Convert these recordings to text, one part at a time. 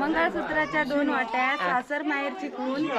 मंगळसूत्राच्या 2 वाट्या सासर माहेरची खून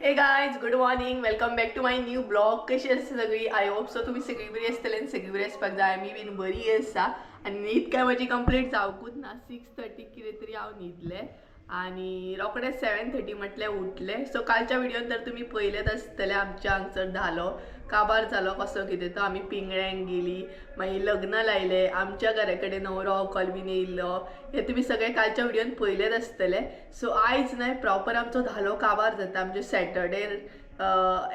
hey guys good morning welcome back to my new blog. कशी असते सगळी? आय होप सो तुम्ही सगळी बरी असतले आणि सगळी बरी असपाक जाय. मी बीन बरी आसा आणि न्हीद काय माझी कंप्लीट जावकूच ना. 6:30 कितें तरी हांव न्हिदले आणि रोखडेच 7:30 म्हटल्यार उठले. सो कालच्या व्हिडिओन तर तुम्ही पळयलेच आसतले आमच्या हांगसर धालो काबार जालो कसो कितें तो. आमी पिंगळ्यांक गेली, मागीर लग्न लायले, आमच्या घरा कडेन न्हवरो व्हंकल बीन येयल्लो, हे तुम्ही सगळे कालच्या व्हिडिओन पळयलेच आसतले. सो आयज न्हय प्रॉपर आमचो धालो काबार जाता. आमचे सॅटर्डे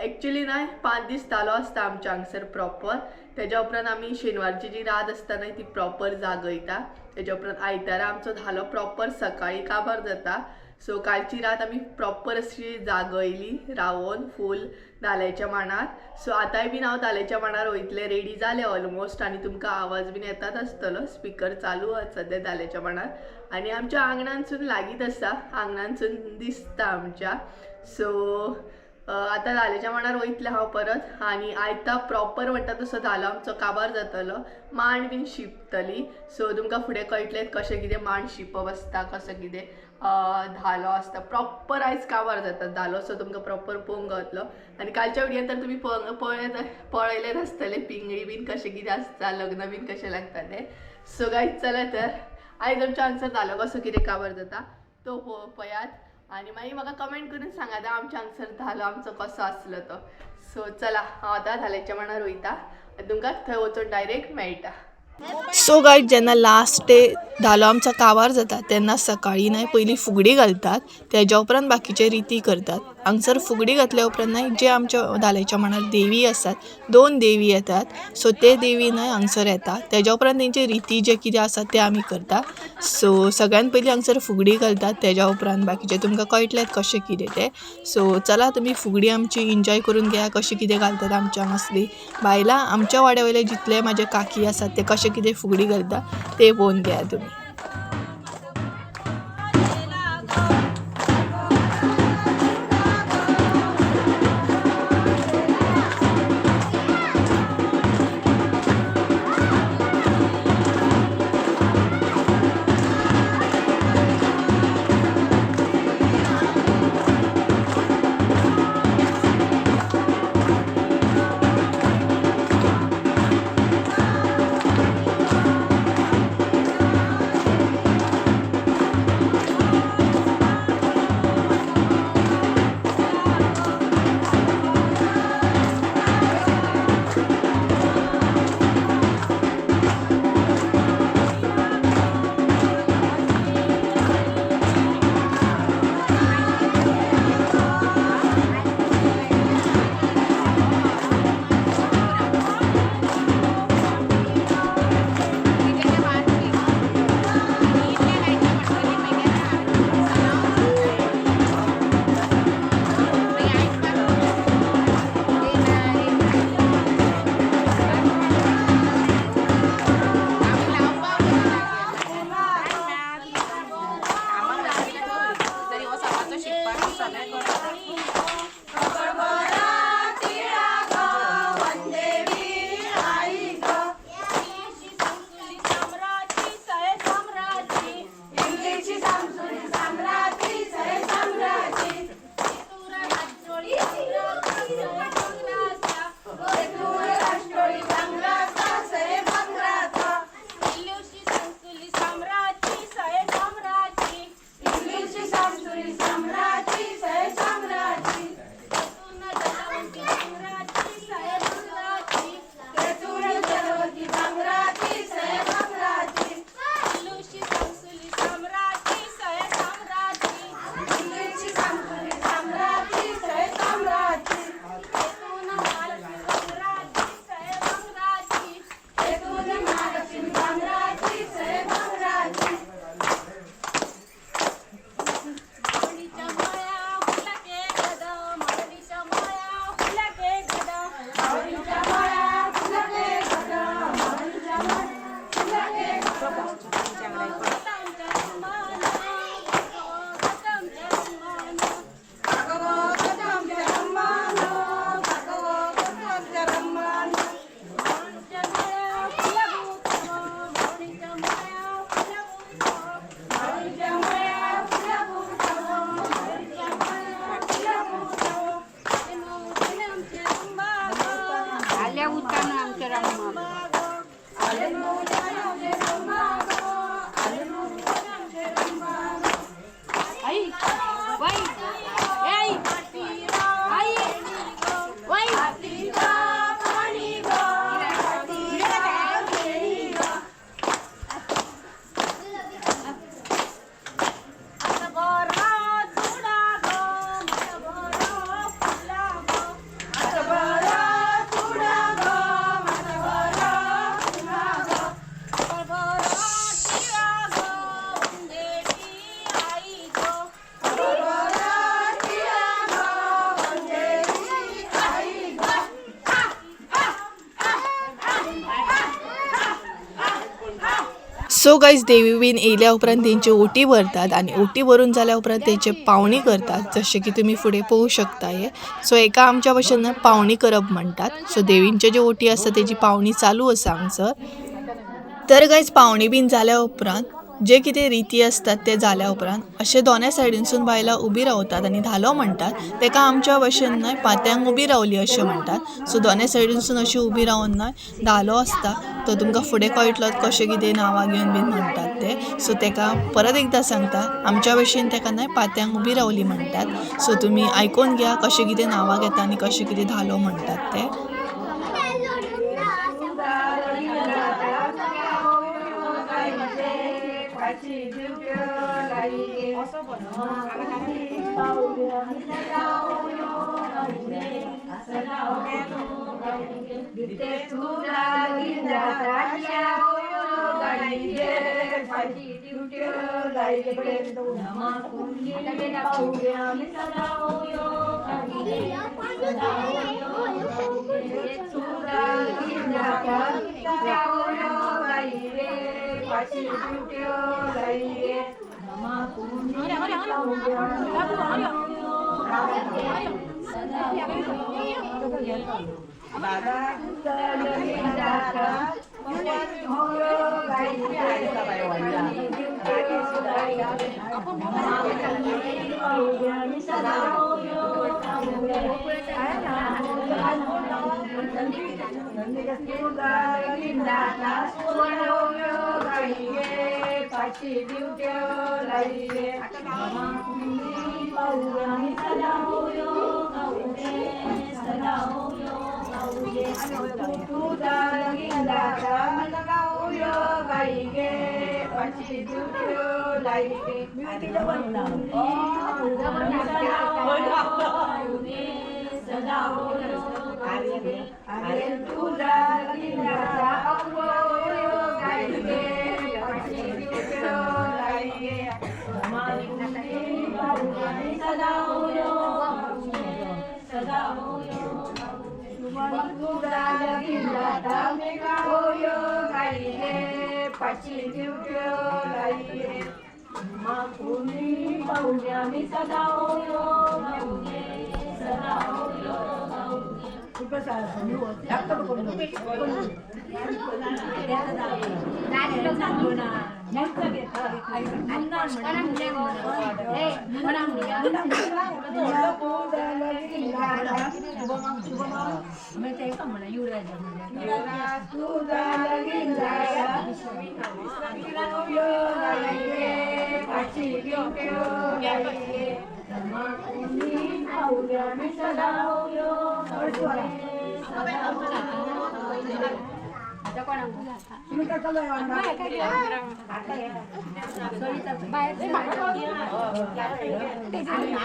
एक्चुअली न्हय 5 दीस धालो आसता आमच्या हांगसर प्रॉपर. तेज्या उपरांत आमी शेनवारची जी रात आसता न्हय ती प्रॉपर जागयता. तेज्या उपरांत आयतारा आमचो धालो प्रॉपर सकाळी काबार जाता. सो कालची रात आमी प्रॉपर अशी जागयली रावून फूल धाल्याच्या मांडार. सो आतांय बीन हांव धाल्याच्या मांडार वयतले, रेडी जाले ऑलमोस्ट आणि तुमकां आवाज बीन येतात आसतलो. स्पीकर चालू आसा सद्या धाल्याच्या मांडार आणि आमच्या आंगणानसून लागीत आसा, आंगणानसून दिसता आमच्या. सो आतां धाल्याच्या मांडार वयतले हांव परत आणि आयता प्रॉपर म्हणटा तसो धालो आमचो काबार जातलो. मांड बीन शिंपतली. सो तुमकां फुडें कळटलें कशें कितें मांड शिंपप आसता, कसो कितें धालो आसता. प्रॉपर आयज काबार जाता धालो. सो तुमकां प्रॉपर पळोवंक गावतलो आणि कालच्या व्हिडिओन तर तुमी पळयलेच आसतले पिंगळी बीन कशें कितें आसता, लग्न बीन कशें लागता ते. सो गायज चला तर आयज आमच्या हांगसर धालो कसो कितें काबार जाता तो पळयात आणि मागीर म्हाका कमेंट करून सांगात आमच्या हांगसर धालो आमचो कसो आसलो तो. सो चला हांव आतां धाल्याच्या मांडार वयता आनी तुमकां थंय वचून डायरेक्ट मेळटा. सो गायज जेन्ना लास्ट डे धालो आमचो काबार जाता तेन्ना सकाळी न्हय पयलीं फुगडी घालतात, तेज्या उपरांत बाकीचे रिती करतात. हांगसर फुगडी घातल्या उपरांत न्हय जे आमच्या धाल्याच्या मांडार देवी आसात, 2 देवी येतात. सो ते देवी न्हय हांगसर येता, तेज्या उपरांत तेंचे रिती जे कितें आसा ते आमी करता. सो सगळ्यान पयलीं हांगसर फुगडी घालतात, तेज्या उपरांत बाकीचे तुमकां कळटलें कशें कितें तें. सो चला तुमी फुगडी आमची एन्जॉय करून घेया कशी कितें घालतात आमच्या हांगासली बायलां. आमच्या वाड्या वयले जितले म्हाजे काकी आसात ते कशें कितें फुगडी घालता ते पळोवन घेया तुमी. सो गाईज देवी बीन येयल्या उपरांत तेंची ओटी भरतात आणि ओटी भरून जाल्या उपरांत तेंचे पावणी करतात जशें की तुमी फुडें पळोवंक शकता हे. सो एका आमच्या भाशेन पावणी करप म्हणटात. सो देवींचे जे ओटी आसता तेजी पावणी चालू आसा हांगसर. तर गाईज पावणी बीन जाल्या उपरांत जे कितें रिती आसतात ते जाल्या उपरांत अशे दोनूय सायडीनसून बायलां उबी रावतात आनी धालो म्हणटात. तेका आमच्या भाशेन न्हय पात्यांक उबी रावली अशें म्हणटात. सो दोनूय सायडीनसून अशी उबी रावन न्हय धालो आसता तो तुमकां फुडें कळटलो कशें कितें नांवां घेवन बीन म्हणटात ते. सो तेका परत एकदां सांगता आमच्या भाशेन तेका न्हय पात्यांक उबी रावली म्हणटात. सो तुमी आयकून घ्या कशें कितें नांवां घेता आनी कशें कितें धालो म्हणटात ते.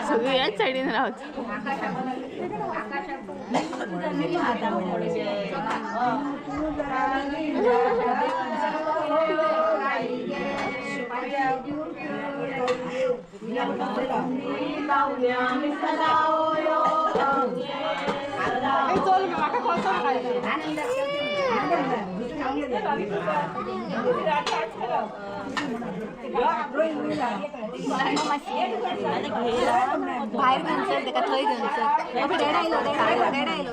सगळी याच सायडीन रावत. बाहेर घेऊन सर तेका थंय घेऊन सर डेडायलो डेडायलो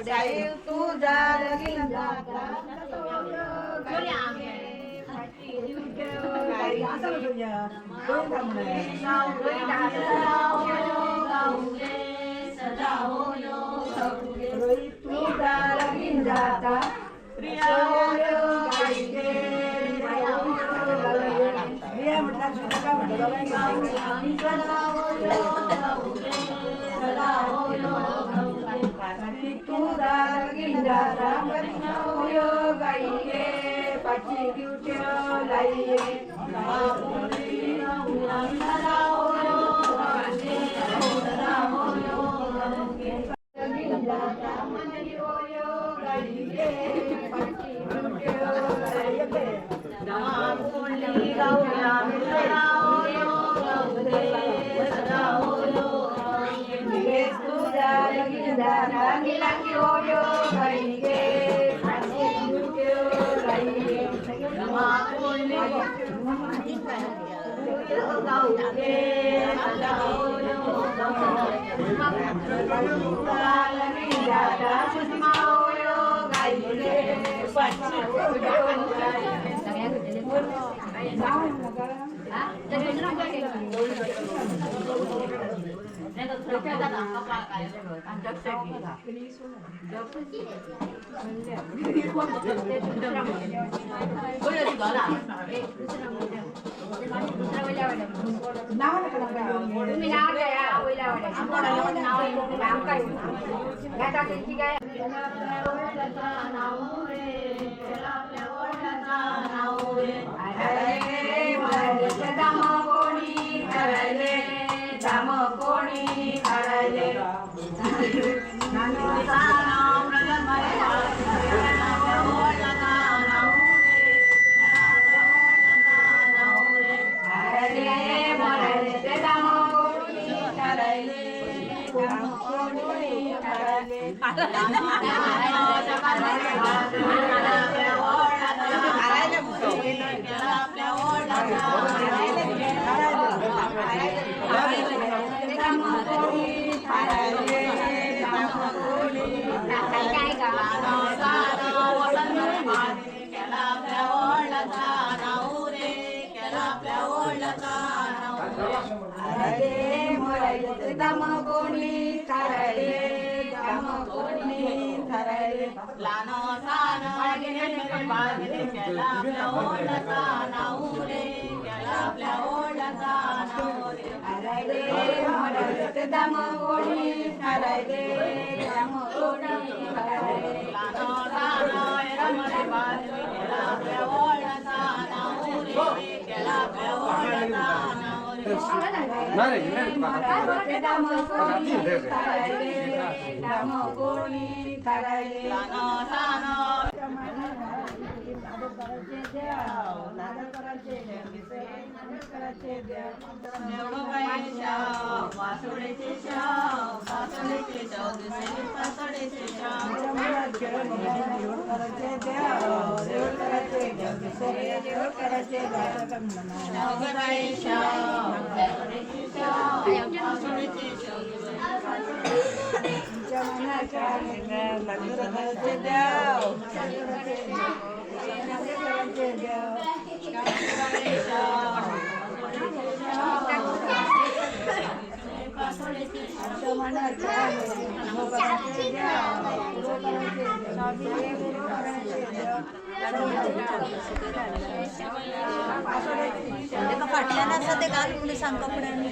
फाटल्यान आसा ते घाल म्हणून सांग कपड्यांनी.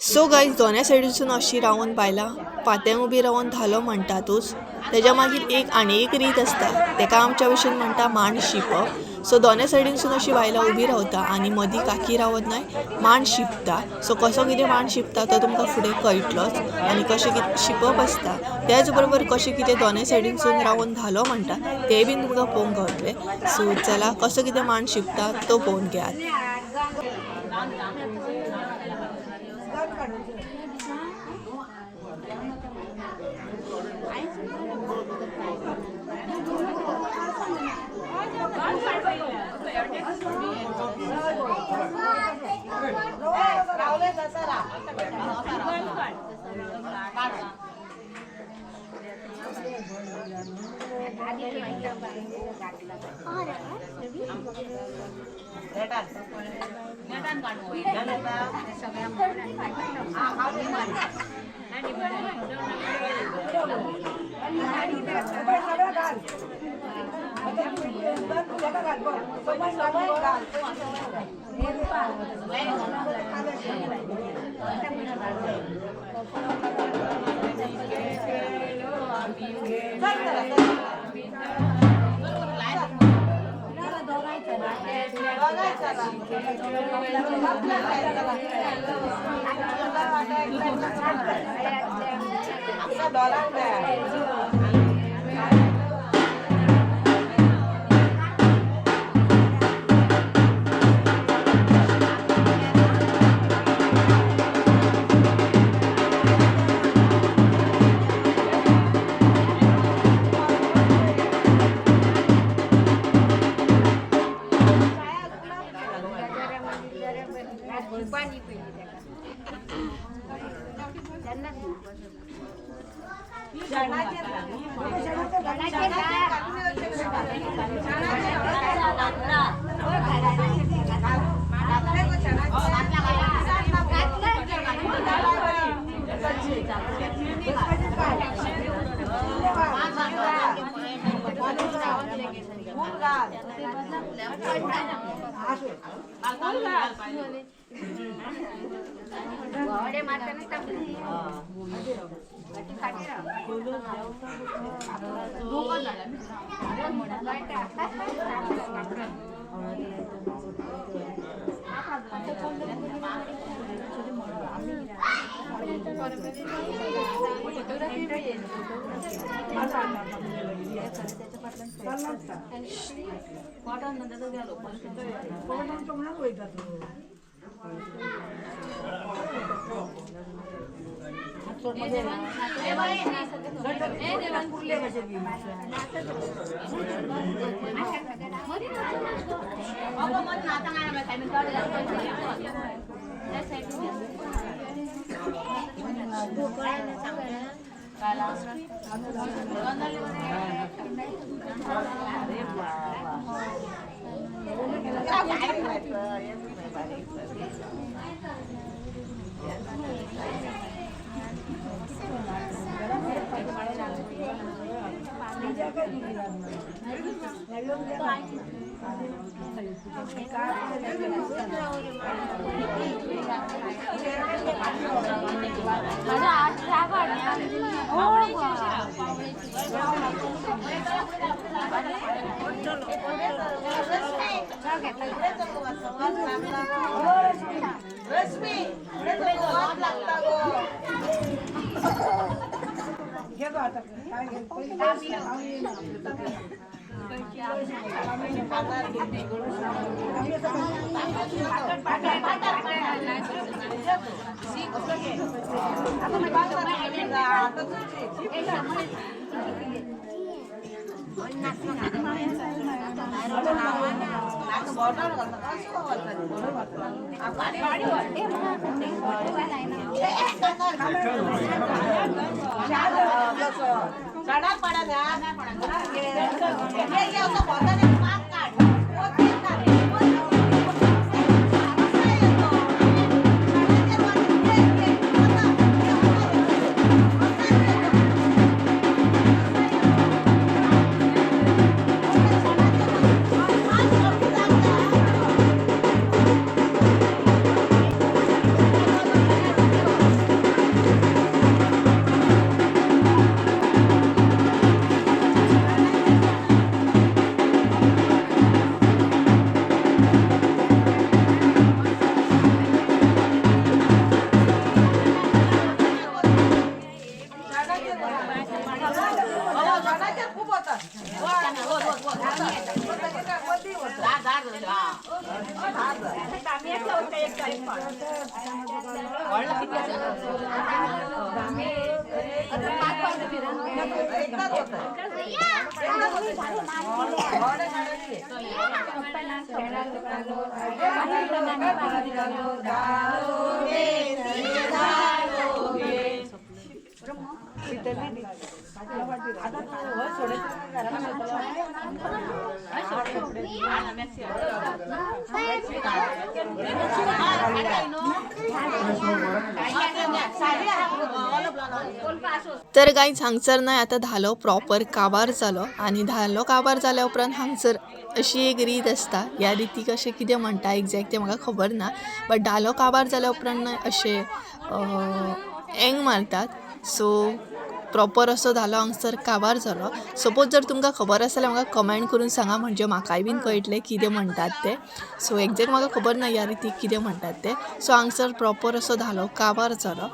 सो गाईज दोन्ही सायडीसून अशी रावून बायलां फात्यांक उबी रावून धालो म्हणटातूच तेज्या मागीर एक रीत आसता तेका आमच्या भशेन म्हणटा मांड शिंपप. सो दोन्ही सायडीनसून अशी बायलां उबी रावता आनी मदीं काकी रावत नाय, मांड शिंपता. सो कसो कितें मांड शिंपता तो तुमकां फुडें कळटलोच आनी कशें कितें शिंपप आसता त्याच बरोबर कशें कितें दोन्ही सायडीनसून रावून धालो म्हणटा तें बीन तुमकां पळोवंक गावतलें. सो चला कसो कितें मांड शिंपता तो पळोवन घेयात. वडे मारताना टाकले तर गाईज हांगसर नाही आता धालो प्रॉपर काबार जालो आणि धालो काबार जाल्या उपरांत हांगसर अशी एक रीत असता. ह्या रितीक अशें कितें म्हणटा एक्झॅक्ट तें म्हाका खबर ना, बट धालो काबार जाल्या उपरांत अशें एंग मारतात. सो प्रॉपर असो धालो हांगसर काबार जालो. सपोज जर तुमकां खबर आसा जाल्यार म्हाका कमेंट करून सांगा, म्हणजे म्हाकाय बीन कळटलें कितें म्हणटात ते. सो एक्झॅक्ट म्हाका खबर ना ह्या रितीक कितें म्हणटात ते. सो हांगसर प्रॉपर असो धालो काबार जालो.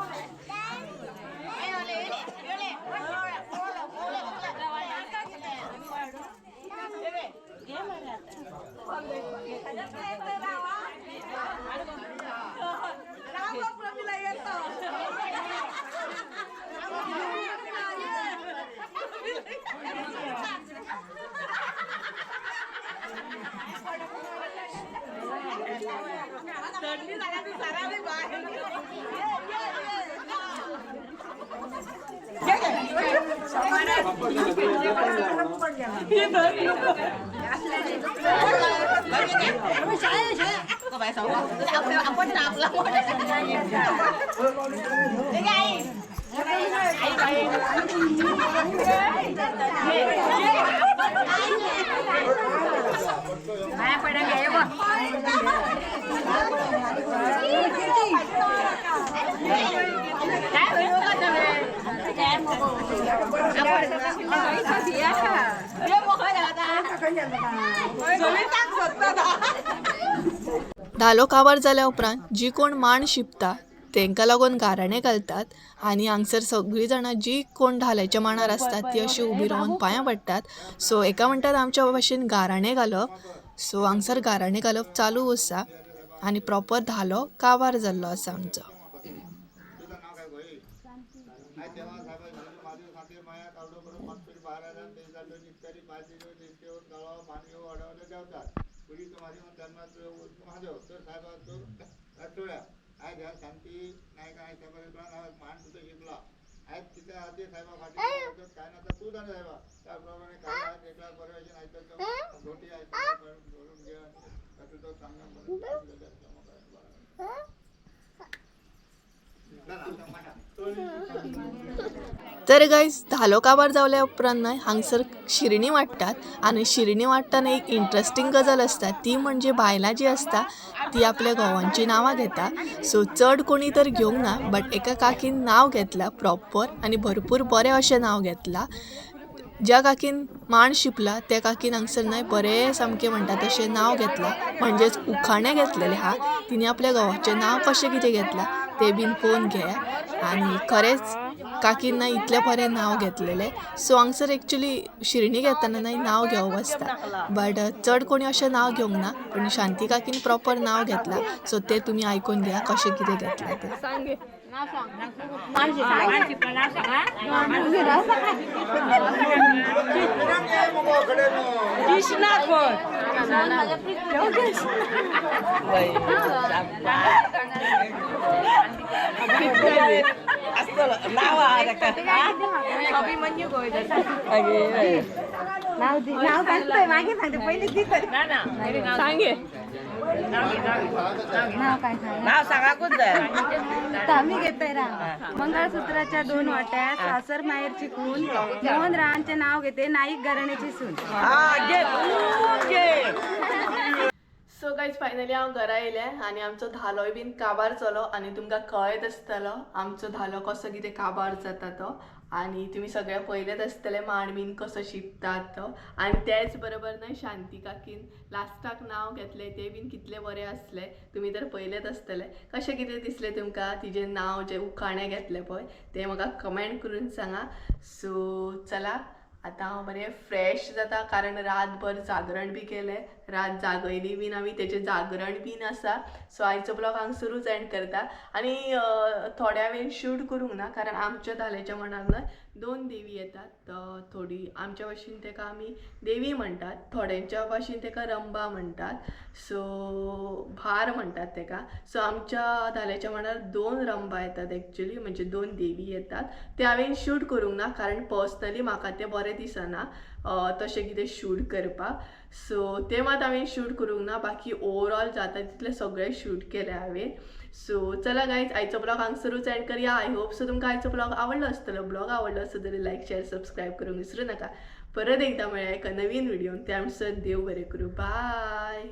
धालो काबार जाल्या उपरांत जी कोण मांड शिंपता तांकां लागून गाराणें घालतात आनी हांगसर सगळीं जाणां जी कोण धाल्याच्या मांडार आसतात ती अशी उबी रावन पांयां पडटात. सो एका म्हणटात आमच्या भाशेन गाराणें घालप. सो हांगसर गाराणें घालप चालू आसा आनी प्रॉपर धालो काबार जाल्लो आसा आमचो. तर गायज धालो काबार जावल्या उपरांत न्हय हांगसर शिरणी वाडटात आनी शिरणी वाडटाना एक इंट्रस्टींग गजाल आसता ती म्हणजे बायलां जी आसता ती आपल्या घोवांची नांवां घेता. सो चड कोणी तर घेवंक ना बट एका काकीन नांव घेतलां प्रॉपर आनी भरपूर बरें अशें नांव घेतलां. ज्या काकीन मांड शिंपला त्या काकीन हांगसर न्हय बरें सामकें म्हणटा तशें नांव घेतलां म्हणजेच उखाणे घेतलेले हा. तिने आपल्या घोवाचें नांव कशें कितें घेतलां तें बीन पळोवन घेया आनी खरेंच काकीन न्हय इतलें बरें नांव घेतलेलें. सो हांगसर एक्चुली शिरणी घेतना न्हय नांव घेवप आसता बट चड कोणी अशें नांव घेवंक ना पूण शांती काकीन प्रॉपर नांव घेतलां. सो तें तुमी आयकून घेया कशें कितें घेतलां तें. आम्ही घेतोय मंगळसूत्राच्या 2 वाट्या सासर माहेरची खून मोहन रावांचे नाव घेते नाईक घराण्याची सून. सो गायज फायनली हांव घरा येयलें आनी आमचो धालोय बीन काबार जालो आनी तुमकां कळत आसतलो आमचो धालो कसो कितें काबार जाता तो. आनी तुमी सगळे पळयलेच आसतले मांड बीन कसो शिंपतात तो. आनी तेच बरोबर न्हय शांती काकीन लास्टाक नांव घेतलें तें बीन कितलें बरें आसलें तुमी तर पळयलेच आसतले. कशें कितें दिसलें तुमकां तिजें नांव जें उखाणें घेतलें पळय तें म्हाका कमेंट करून सांगा. सो चला आतां हांव बरें फ्रेश जाता कारण रातभर जागरण बी केलें. रात जागयली बीन आमी तेजें जागरण बीन आसा. सो आयचो ब्लॉग हांगसरूच एंड करता आनी थोड्या वेळ शूट करूंक ना कारण आमच्या धाल्याच्या मनार न्हय 2 देवी येतात. थोडी आमच्या भाशेन तेका आमी देवी म्हणटात थोड्यांच्या भाशेन तेका रंबा म्हणटात. सो भार म्हणटात तेका. सो आमच्या धाल्याच्या मनार 2 रंबा येतात एक्चुली म्हणजे 2 देवी येतात. ते हांवें शूट करूंक ना कारण पर्सनली म्हाका तें बरें दिसना तशें कितें शूट करपाक. सो तें मात हांवें शूट करूंक ना बाकी ओवरऑल जाता तितलें सगळें शूट केलें हांवें. सो चला गायज आयचो ब्लॉग हांगसरूच एंड करूया. आय होप सो तुमकां आयचो ब्लॉग आवडलो आसतलो. ब्लॉग आवडलो आसत जाल्यार लायक शेअर सबस्क्राईब करूंक विसरू नाका. परत एकदा मेळया एका नवीन व्हिडिओन. त्या आमचं देव बरें करूं. बाय.